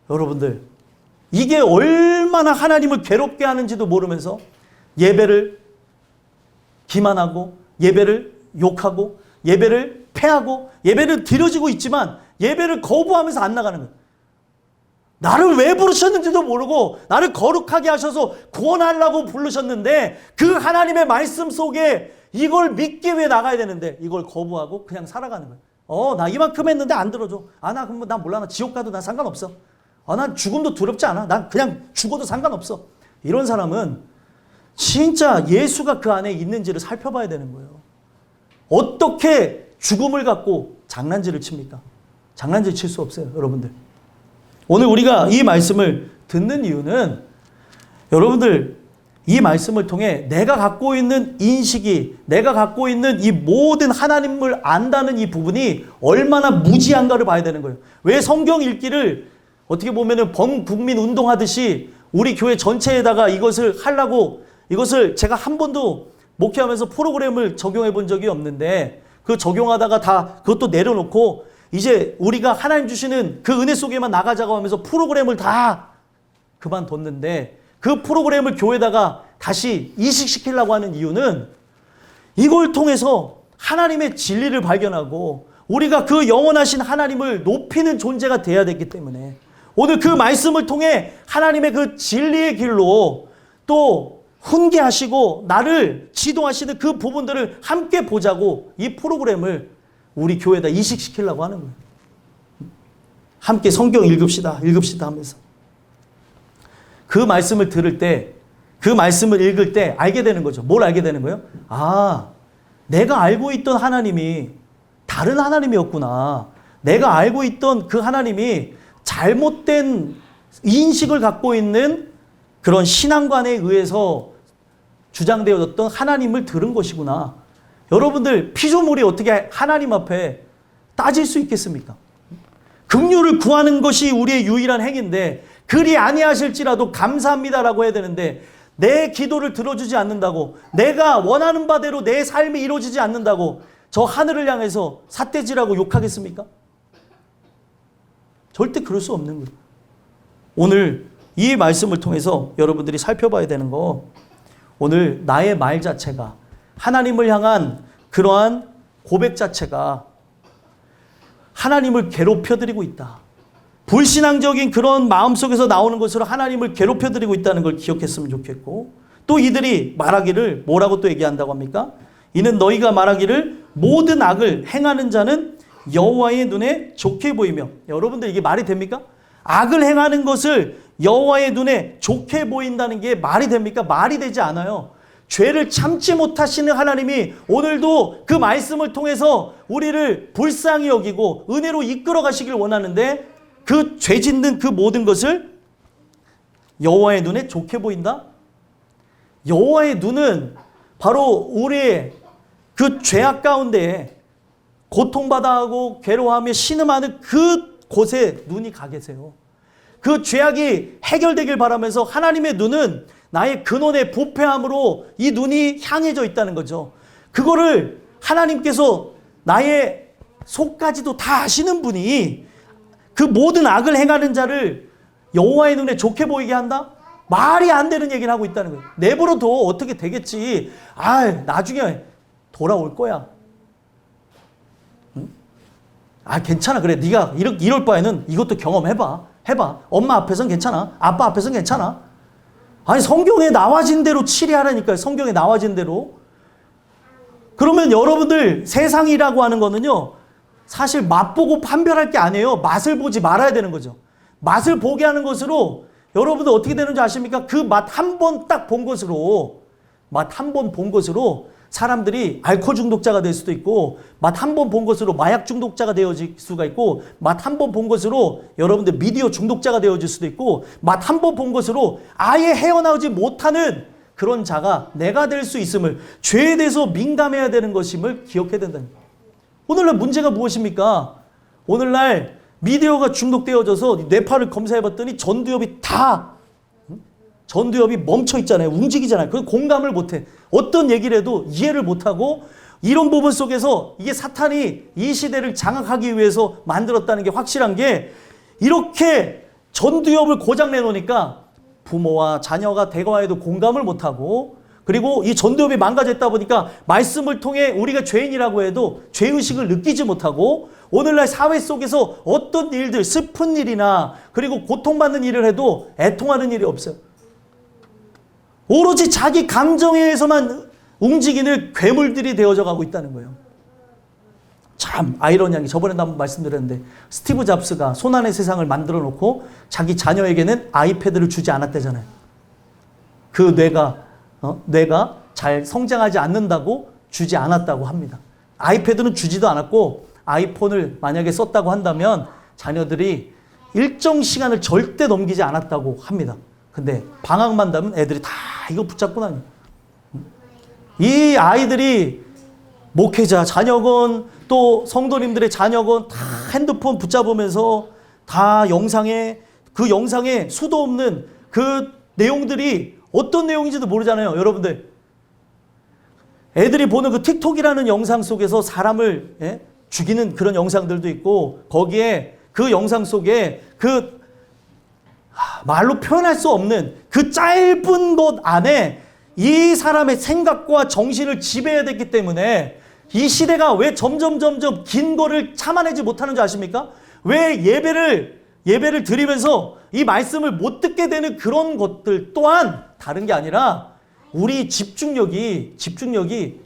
여러분들, 이게 얼마나 하나님을 괴롭게 하는지도 모르면서 예배를 기만하고 예배를 욕하고 예배를 패하고 예배를 드려지고 있지만 예배를 거부하면서 안 나가는 거예요. 나를 왜 부르셨는지도 모르고 나를 거룩하게 하셔서 구원하려고 부르셨는데 그 하나님의 말씀 속에 이걸 믿기 위해 나가야 되는데 이걸 거부하고 그냥 살아가는 거예요. 나 이만큼 했는데 안 들어줘. 나 그럼 나 몰라. 나 지옥 가도 난 상관없어. 난 죽음도 두렵지 않아. 난 그냥 죽어도 상관없어. 이런 사람은 진짜 예수가 그 안에 있는지를 살펴봐야 되는 거예요. 어떻게 죽음을 갖고 장난질을 칩니까? 장난질 칠 수 없어요, 여러분들. 오늘 우리가 이 말씀을 듣는 이유는 여러분들 이 말씀을 통해 내가 갖고 있는 인식이, 내가 갖고 있는 이 모든 하나님을 안다는 이 부분이 얼마나 무지한가를 봐야 되는 거예요. 왜 성경 읽기를 어떻게 보면은 범국민 운동하듯이 우리 교회 전체에다가 이것을 하려고, 이것을 제가 한 번도 목회하면서 프로그램을 적용해 본 적이 없는데 그 적용하다가 다 그것도 내려놓고 이제 우리가 하나님 주시는 그 은혜 속에만 나가자고 하면서 프로그램을 다 그만뒀는데 그 프로그램을 교회에다가 다시 이식시키려고 하는 이유는 이걸 통해서 하나님의 진리를 발견하고 우리가 그 영원하신 하나님을 높이는 존재가 돼야 되기 때문에 오늘 그 말씀을 통해 하나님의 그 진리의 길로 또 훈계하시고 나를 지도하시는 그 부분들을 함께 보자고 이 프로그램을 우리 교회에다 이식시키려고 하는 거예요. 함께 성경 읽읍시다 하면서 그 말씀을 들을 때, 그 말씀을 읽을 때 알게 되는 거죠. 뭘 알게 되는 거예요? 내가 알고 있던 하나님이 다른 하나님이었구나. 내가 알고 있던 그 하나님이 잘못된 인식을 갖고 있는 그런 신앙관에 의해서 주장되어졌던 하나님을 들은 것이구나. 여러분들 피조물이 어떻게 하나님 앞에 따질 수 있겠습니까? 긍휼을 구하는 것이 우리의 유일한 행위인데 그리 아니하실지라도 감사합니다라고 해야 되는데 내 기도를 들어주지 않는다고, 내가 원하는 바대로 내 삶이 이루어지지 않는다고 저 하늘을 향해서 삿대질하고 욕하겠습니까? 절대 그럴 수 없는 거예요. 오늘 이 말씀을 통해서 여러분들이 살펴봐야 되는 거, 오늘 나의 말 자체가, 하나님을 향한 그러한 고백 자체가 하나님을 괴롭혀드리고 있다. 불신앙적인 그런 마음속에서 나오는 것으로 하나님을 괴롭혀드리고 있다는 걸 기억했으면 좋겠고, 또 이들이 말하기를 뭐라고 또 얘기한다고 합니까? 이는 너희가 말하기를 모든 악을 행하는 자는 여호와의 눈에 좋게 보이며. 여러분들 이게 말이 됩니까? 악을 행하는 것을 여호와의 눈에 좋게 보인다는 게 말이 됩니까? 말이 되지 않아요. 죄를 참지 못하시는 하나님이 오늘도 그 말씀을 통해서 우리를 불쌍히 여기고 은혜로 이끌어 가시길 원하는데, 그 죄 짓는 그 모든 것을 여호와의 눈에 좋게 보인다? 여호와의 눈은 바로 우리의 그 죄악 가운데 고통받아 하고 괴로워하며 신음하는 그 곳에 눈이 가 계세요. 그 죄악이 해결되길 바라면서 하나님의 눈은 나의 근원의 부패함으로 이 눈이 향해져 있다는 거죠. 그거를 하나님께서 나의 속까지도 다 아시는 분이 그 모든 악을 행하는 자를 여호와의 눈에 좋게 보이게 한다? 말이 안 되는 얘기를 하고 있다는 거예요. 내버려둬 어떻게 되겠지. 나중에 돌아올 거야. 응? 괜찮아. 그래, 네가 이럴 바에는 이것도 경험해봐. 해봐. 엄마 앞에서는 괜찮아. 아빠 앞에서는 괜찮아. 성경에 나와진 대로 치리하라니까요. 성경에 나와진 대로. 그러면 여러분들 세상이라고 하는 거는요, 사실 맛보고 판별할 게 아니에요. 맛을 보지 말아야 되는 거죠. 맛을 보게 하는 것으로 여러분들 어떻게 되는지 아십니까? 그 맛 한 번 딱 본 것으로, 맛 한 번 본 것으로 사람들이 알코올 중독자가 될 수도 있고, 맛 한 번 본 것으로 마약 중독자가 되어질 수가 있고, 맛 한 번 본 것으로 여러분들 미디어 중독자가 되어질 수도 있고, 맛 한 번 본 것으로 아예 헤어나오지 못하는 그런 자가 내가 될 수 있음을, 죄에 대해서 민감해야 되는 것임을 기억해야 된다는 거예요. 오늘날 문제가 무엇입니까? 오늘날 미디어가 중독되어져서 뇌파를 검사해봤더니 전두엽이 멈춰 있잖아요. 움직이잖아요. 그 공감을 못해. 어떤 얘기를 해도 이해를 못하고, 이런 부분 속에서 이게 사탄이 이 시대를 장악하기 위해서 만들었다는 게 확실한 게, 이렇게 전두엽을 고장 내놓으니까 부모와 자녀가 대화해도 공감을 못하고, 그리고 이 전두엽이 망가졌다 보니까 말씀을 통해 우리가 죄인이라고 해도 죄의식을 느끼지 못하고, 오늘날 사회 속에서 어떤 일들, 슬픈 일이나 그리고 고통받는 일을 해도 애통하는 일이 없어요. 오로지 자기 감정에 의해서만 움직이는 괴물들이 되어져 가고 있다는 거예요. 참 아이러니하게 저번에도 한번 말씀드렸는데, 스티브 잡스가 손안의 세상을 만들어 놓고 자기 자녀에게는 아이패드를 주지 않았대잖아요. 그 뇌가 잘 성장하지 않는다고 주지 않았다고 합니다. 아이패드는 주지도 않았고, 아이폰을 만약에 썼다고 한다면 자녀들이 일정 시간을 절대 넘기지 않았다고 합니다. 근데 방학만 되면 애들이 다 이거 붙잡고 다녀요. 이 아이들이 목회자 자녀건 또 성도님들의 자녀건 다 핸드폰 붙잡으면서 다 그 영상에 수도 없는 그 내용들이 어떤 내용인지도 모르잖아요. 여러분들 애들이 보는 그 틱톡이라는 영상 속에서 사람을 죽이는 그런 영상들도 있고, 거기에 그 영상 속에 그 말로 표현할 수 없는 그 짧은 것 안에 이 사람의 생각과 정신을 지배해야 됐기 때문에 이 시대가 왜 점점 긴 거를 참아내지 못하는 줄 아십니까? 왜 예배를 드리면서 이 말씀을 못 듣게 되는 그런 것들 또한 다른 게 아니라, 우리 집중력이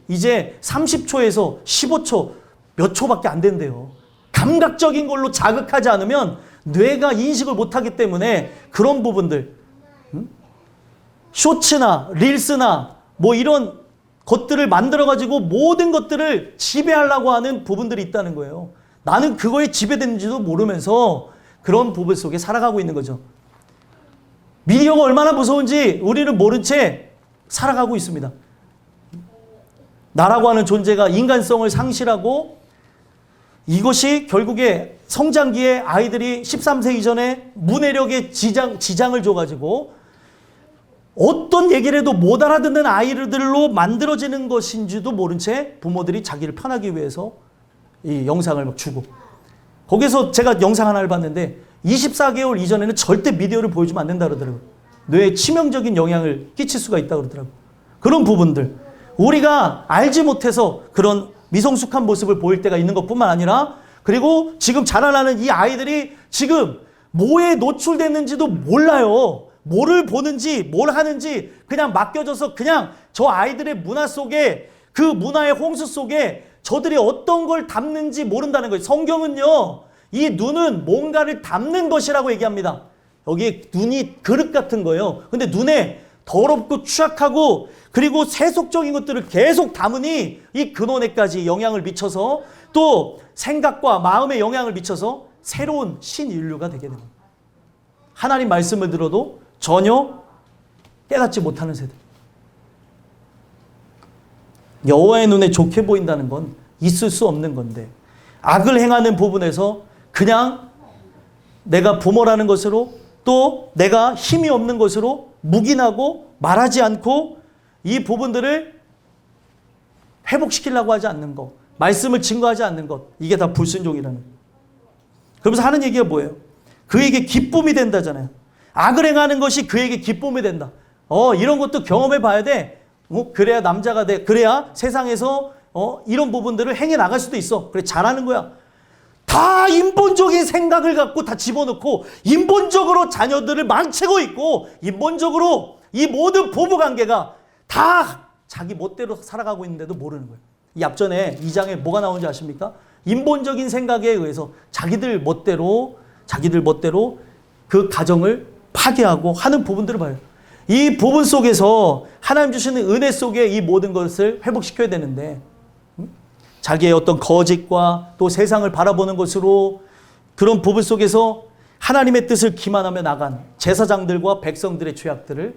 이제 30초에서 15초, 몇 초밖에 안 된대요. 감각적인 걸로 자극하지 않으면 뇌가 인식을 못하기 때문에 그런 부분들, 쇼츠나 릴스나 뭐 이런 것들을 만들어가지고 모든 것들을 지배하려고 하는 부분들이 있다는 거예요. 나는 그거에 지배되는지도 모르면서 그런 부분 속에 살아가고 있는 거죠. 미디어가 얼마나 무서운지 우리는 모른 채 살아가고 있습니다. 나라고 하는 존재가 인간성을 상실하고 이것이 결국에 성장기에 아이들이 13세 이전에 문해력에 지장을 줘가지고 어떤 얘기를 해도 못 알아듣는 아이들로 만들어지는 것인지도 모른 채 부모들이 자기를 편하기 위해서 이 영상을 막 주고, 거기서 제가 영상 하나를 봤는데 24개월 이전에는 절대 미디어를 보여주면 안 된다 그러더라고요. 뇌에 치명적인 영향을 끼칠 수가 있다고 그러더라고요. 그런 부분들 우리가 알지 못해서 그런 미성숙한 모습을 보일 때가 있는 것뿐만 아니라, 그리고 지금 자라나는 이 아이들이 지금 뭐에 노출됐는지도 몰라요. 뭐를 보는지 뭘 하는지 그냥 맡겨져서 그냥 저 아이들의 문화 속에, 그 문화의 홍수 속에 저들이 어떤 걸 담는지 모른다는 거예요. 성경은요, 이 눈은 뭔가를 담는 것이라고 얘기합니다. 여기 눈이 그릇 같은 거예요. 근데 눈에 더럽고 추악하고 그리고 세속적인 것들을 계속 담으니 이 근원에까지 영향을 미쳐서 또 생각과 마음에 영향을 미쳐서 새로운 신인류가 되게 됩니다. 하나님 말씀을 들어도 전혀 깨닫지 못하는 세대. 여호와의 눈에 좋게 보인다는 건 있을 수 없는 건데, 악을 행하는 부분에서 그냥 내가 부모라는 것으로 또 내가 힘이 없는 것으로 묵인하고 말하지 않고 이 부분들을 회복시키려고 하지 않는 것, 말씀을 증거하지 않는 것, 이게 다 불순종이라는 거예요. 그러면서 하는 얘기가 뭐예요? 그에게 기쁨이 된다잖아요. 악을 행하는 것이 그에게 기쁨이 된다. 이런 것도 경험해 봐야 돼. 그래야 남자가 돼. 그래야 세상에서 이런 부분들을 행해 나갈 수도 있어. 그래, 잘하는 거야. 다 인본적인 생각을 갖고 다 집어넣고 인본적으로 자녀들을 망치고 있고 인본적으로 이 모든 부부관계가 다 자기 멋대로 살아가고 있는데도 모르는 거예요. 이 앞전에 2장에 뭐가 나오는지 아십니까? 인본적인 생각에 의해서 자기들 멋대로 그 가정을 파괴하고 하는 부분들을 봐요. 이 부분 속에서 하나님 주시는 은혜 속에 이 모든 것을 회복시켜야 되는데, 자기의 어떤 거짓과 또 세상을 바라보는 것으로 그런 부분 속에서 하나님의 뜻을 기만하며 나간 제사장들과 백성들의 죄악들을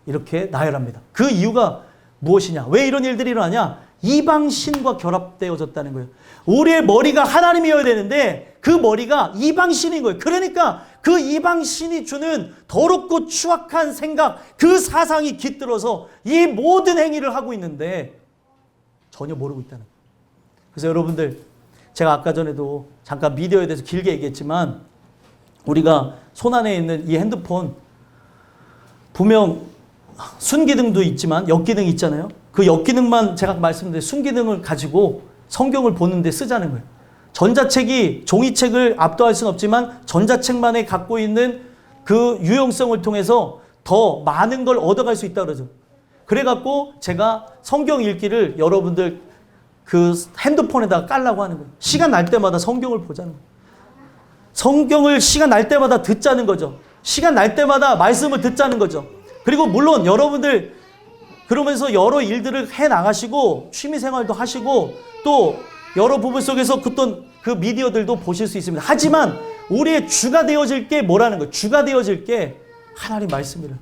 이렇게 나열합니다. 그 이유가 무엇이냐? 왜 이런 일들이 일어나냐? 이방신과 결합되어졌다는 거예요. 우리의 머리가 하나님이어야 되는데 그 머리가 이방신인 거예요. 그러니까 그 이방신이 주는 더럽고 추악한 생각, 그 사상이 깃들어서 이 모든 행위를 하고 있는데 전혀 모르고 있다는 거예요. 그래서 여러분들, 제가 아까 전에도 잠깐 미디어에 대해서 길게 얘기했지만 우리가 손안에 있는 이 핸드폰 분명 순기능도 있지만 역기능이 있잖아요. 그 역기능만 제가 말씀드린 순기능을 가지고 성경을 보는데 쓰자는 거예요. 전자책이 종이책을 압도할 수는 없지만 전자책만에 갖고 있는 그 유용성을 통해서 더 많은 걸 얻어갈 수 있다고 그러죠. 그래갖고 제가 성경 읽기를 여러분들 그 핸드폰에다가 깔라고 하는 거예요. 시간 날 때마다 성경을 보자는 거예요. 성경을 시간 날 때마다 듣자는 거죠. 시간 날 때마다 말씀을 듣자는 거죠. 그리고 물론 여러분들 그러면서 여러 일들을 해 나가시고 취미생활도 하시고 또 여러 부분 속에서 그 미디어들도 보실 수 있습니다. 하지만 우리의 주가 되어질 게 뭐라는 거예요? 주가 되어질 게 하나님 말씀이라.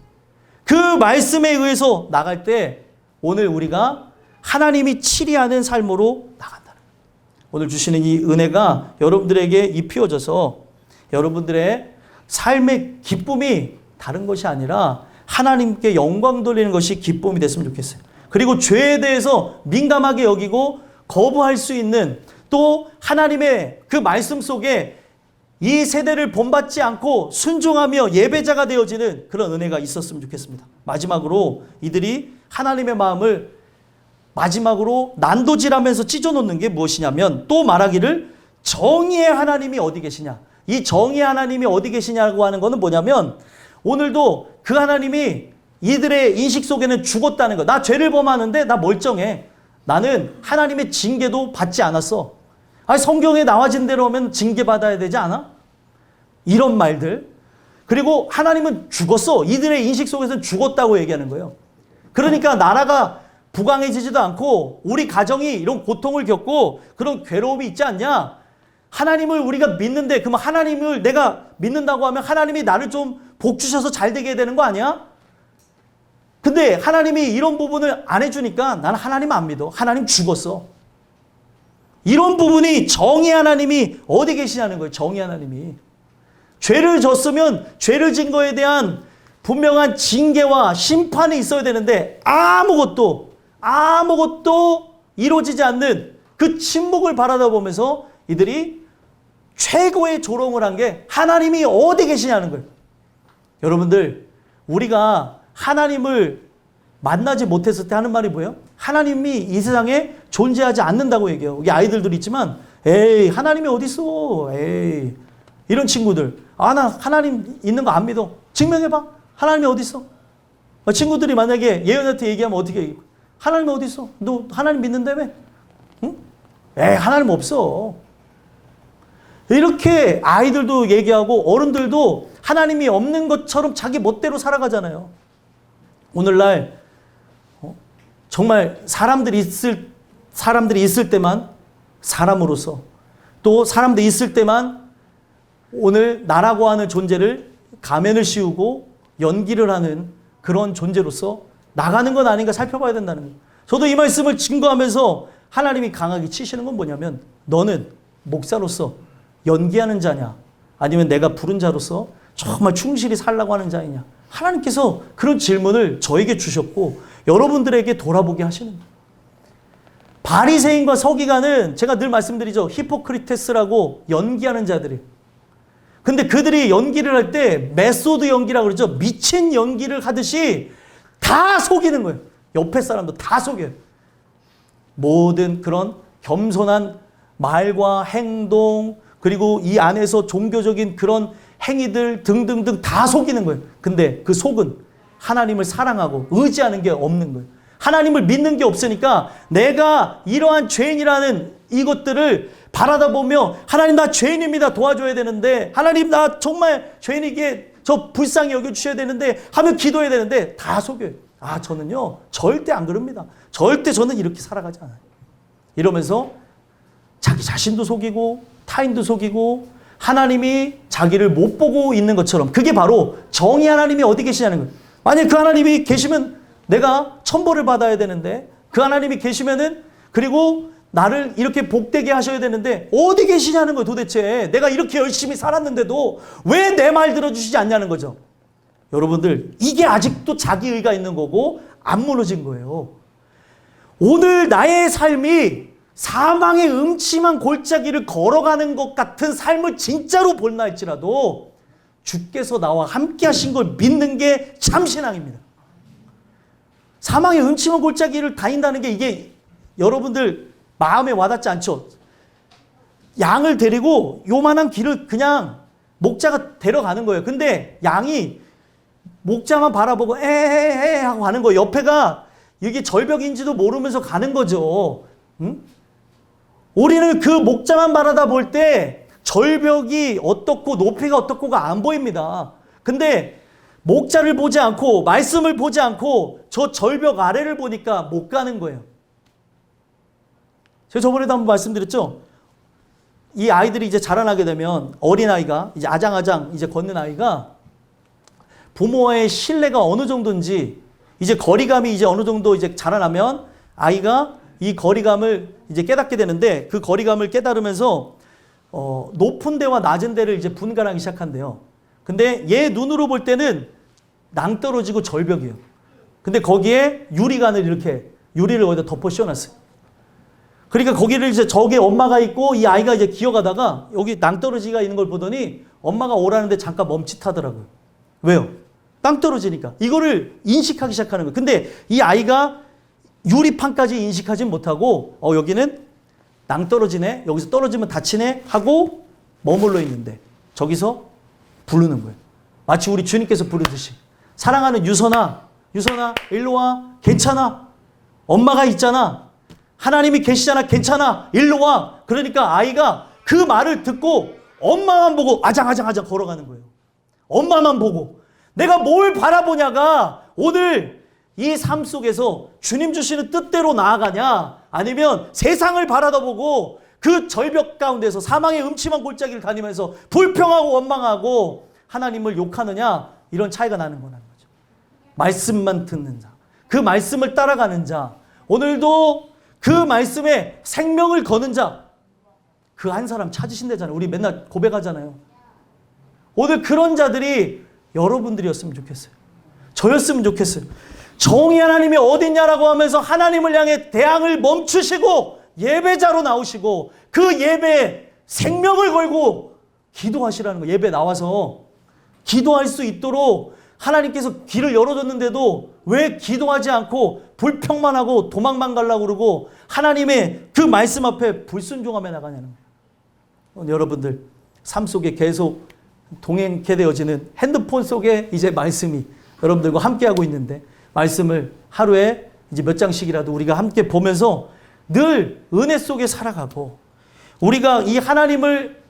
그 말씀에 의해서 나갈 때 오늘 우리가 하나님이 치리하는 삶으로 나간다는 거예요. 오늘 주시는 이 은혜가 여러분들에게 입히어져서 여러분들의 삶의 기쁨이 다른 것이 아니라 하나님께 영광 돌리는 것이 기쁨이 됐으면 좋겠어요. 그리고 죄에 대해서 민감하게 여기고 거부할 수 있는, 또 하나님의 그 말씀 속에 이 세대를 본받지 않고 순종하며 예배자가 되어지는 그런 은혜가 있었으면 좋겠습니다. 마지막으로 이들이 하나님의 마음을 마지막으로 난도질하면서 찢어놓는 게 무엇이냐면, 또 말하기를 정의의 하나님이 어디 계시냐. 이 정의의 하나님이 어디 계시냐고 하는 것은 뭐냐면, 오늘도 그 하나님이 이들의 인식 속에는 죽었다는 거. 나 죄를 범하는데 나 멀쩡해. 나는 하나님의 징계도 받지 않았어. 아니, 성경에 나와진 대로 하면 징계받아야 되지 않아? 이런 말들. 그리고 하나님은 죽었어. 이들의 인식 속에서는 죽었다고 얘기하는 거예요. 그러니까 나라가 부강해지지도 않고 우리 가정이 이런 고통을 겪고 그런 괴로움이 있지 않냐? 하나님을 우리가 믿는데, 그러면 하나님을 내가 믿는다고 하면 하나님이 나를 좀 복 주셔서 잘 되게 해야 되는 거 아니야? 근데 하나님이 이런 부분을 안 해주니까 나는 하나님 안 믿어. 하나님 죽었어. 이런 부분이 정의 하나님이 어디 계시냐는 거예요. 정의 하나님이. 죄를 졌으면 죄를 진 거에 대한 분명한 징계와 심판이 있어야 되는데 아무것도 이루어지지 않는 그 침묵을 바라다 보면서 이들이 최고의 조롱을 한 게 하나님이 어디 계시냐는 거예요. 여러분들, 우리가 하나님을 만나지 못했을 때 하는 말이 뭐예요? 하나님이 이 세상에 존재하지 않는다고 얘기해요. 여기 아이들도 있지만 에이 하나님이 어디 있어? 에이 이런 친구들. 나 하나님 있는 거 안 믿어. 증명해봐. 하나님이 어디 있어? 친구들이 만약에 예언한테 얘기하면 어떻게 얘기해? 하나님이 어디 있어? 너 하나님 믿는다며? 응? 에이 하나님 없어. 이렇게 아이들도 얘기하고 어른들도 하나님이 없는 것처럼 자기 멋대로 살아가잖아요. 오늘날 정말 사람들이 있을 때만 사람으로서, 또 사람들이 있을 때만 오늘 나라고 하는 존재를 가면을 씌우고 연기를 하는 그런 존재로서 나가는 건 아닌가 살펴봐야 된다는 거예요. 저도 이 말씀을 증거하면서 하나님이 강하게 치시는 건 뭐냐면, 너는 목사로서 연기하는 자냐, 아니면 내가 부른 자로서 정말 충실히 살라고 하는 자이냐. 하나님께서 그런 질문을 저에게 주셨고 여러분들에게 돌아보게 하시는 거예요. 바리새인과 서기관은 제가 늘 말씀드리죠. 히포크리테스라고 연기하는 자들이에요. 근데 그들이 연기를 할 때 메소드 연기라고 그러죠. 미친 연기를 하듯이 다 속이는 거예요. 옆에 사람도 다 속여요. 모든 그런 겸손한 말과 행동, 그리고 이 안에서 종교적인 그런 행위들 등등등 다 속이는 거예요. 근데 그 속은 하나님을 사랑하고 의지하는 게 없는 거예요. 하나님을 믿는 게 없으니까 내가 이러한 죄인이라는 이것들을 바라다 보며 하나님 나 죄인입니다 도와줘야 되는데, 하나님 나 정말 죄인이기에 저 불쌍히 여겨주셔야 되는데 하며 기도해야 되는데 다 속여요. 저는요 절대 안 그럽니다. 절대 저는 이렇게 살아가지 않아요. 이러면서 자기 자신도 속이고 타인도 속이고 하나님이 자기를 못 보고 있는 것처럼, 그게 바로 정의 하나님이 어디 계시냐는 거예요. 만약 그 하나님이 계시면 내가 천벌을 받아야 되는데, 그 하나님이 계시면은 그리고 나를 이렇게 복되게 하셔야 되는데 어디 계시냐는 거예요. 도대체 내가 이렇게 열심히 살았는데도 왜 내 말 들어주시지 않냐는 거죠. 여러분들, 이게 아직도 자기의가 있는 거고 안 무너진 거예요. 오늘 나의 삶이 사망의 음침한 골짜기를 걸어가는 것 같은 삶을 진짜로 본다 할지라도 주께서 나와 함께 하신 걸 믿는 게 참 신앙입니다. 사망의 음침한 골짜기를 다닌다는 게 이게 여러분들 마음에 와닿지 않죠? 양을 데리고 요만한 길을 그냥 목자가 데려가는 거예요. 근데 양이 목자만 바라보고 에헤헤 하고 가는 거예요. 옆에가 이게 절벽인지도 모르면서 가는 거죠. 응? 우리는 그 목자만 바라다 볼 때 절벽이 어떻고 높이가 어떻고가 안 보입니다. 근데 목자를 보지 않고 말씀을 보지 않고 저 절벽 아래를 보니까 못 가는 거예요. 제가 저번에도 한번 말씀드렸죠. 이 아이들이 이제 자라나게 되면 어린아이가 이제 아장아장 이제 걷는 아이가 부모와의 신뢰가 어느 정도인지, 이제 거리감이 이제 어느 정도 이제 자라나면 아이가 이 거리감을 이제 깨닫게 되는데, 그 거리감을 깨달으면서 높은 데와 낮은 데를 이제 분간하기 시작한대요. 근데 얘 눈으로 볼 때는 낭떠러지고 절벽이에요. 근데 거기에 유리관을 이렇게 유리를 거기다 덮어 씌워놨어요. 그러니까 거기를 이제 저기 엄마가 있고 이 아이가 이제 기어가다가 여기 낭떠러지가 있는 걸 보더니 엄마가 오라는데 잠깐 멈칫하더라고요. 왜요? 땅떨어지니까. 이거를 인식하기 시작하는 거예요. 근데 이 아이가 유리판까지 인식하지 못하고 여기는 낭떨어지네, 여기서 떨어지면 다치네 하고 머물러 있는데 저기서 부르는 거예요. 마치 우리 주님께서 부르듯이, 사랑하는 유선아, 유선아 일로 와, 괜찮아, 엄마가 있잖아, 하나님이 계시잖아, 괜찮아, 일로 와. 그러니까 아이가 그 말을 듣고 엄마만 보고 아장아장 걸어가는 거예요. 엄마만 보고. 내가 뭘 바라보냐가 오늘 이 삶 속에서 주님 주시는 뜻대로 나아가냐, 아니면 세상을 바라다보고 그 절벽 가운데서 사망의 음침한 골짜기를 다니면서 불평하고 원망하고 하나님을 욕하느냐, 이런 차이가 나는 거라는 거죠. 말씀만 듣는 자, 그 말씀을 따라가는 자, 오늘도 그 말씀에 생명을 거는 자, 그 한 사람 찾으신다잖아요. 우리 맨날 고백하잖아요. 오늘 그런 자들이 여러분들이었으면 좋겠어요. 저였으면 좋겠어요. 정의 하나님이 어딨냐라고 하면서 하나님을 향해 대항을 멈추시고 예배자로 나오시고 그 예배에 생명을 걸고 기도하시라는 거. 예배 나와서 기도할 수 있도록 하나님께서 길을 열어줬는데도 왜 기도하지 않고 불평만 하고 도망만 가려고 그러고 하나님의 그 말씀 앞에 불순종하며 나가냐는 거예요. 여러분들 삶 속에 계속 동행케 되어지는 핸드폰 속에 이제 말씀이 여러분들과 함께하고 있는데 말씀을 하루에 이제 몇 장씩이라도 우리가 함께 보면서 늘 은혜 속에 살아가고 우리가 이 하나님을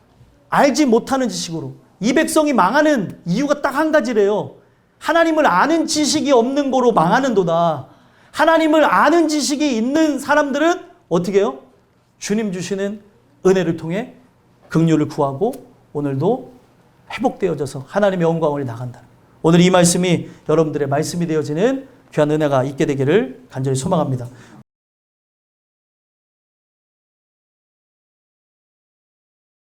알지 못하는 지식으로 이 백성이 망하는 이유가 딱 한 가지래요. 하나님을 아는 지식이 없는 거로 망하는도다. 하나님을 아는 지식이 있는 사람들은 어떻게 해요? 주님 주시는 은혜를 통해 긍휼을 구하고 오늘도 회복되어져서 하나님의 영광을 나간다. 오늘 이 말씀이 여러분들의 말씀이 되어지는 귀한 은혜가 있게 되기를 간절히 소망합니다.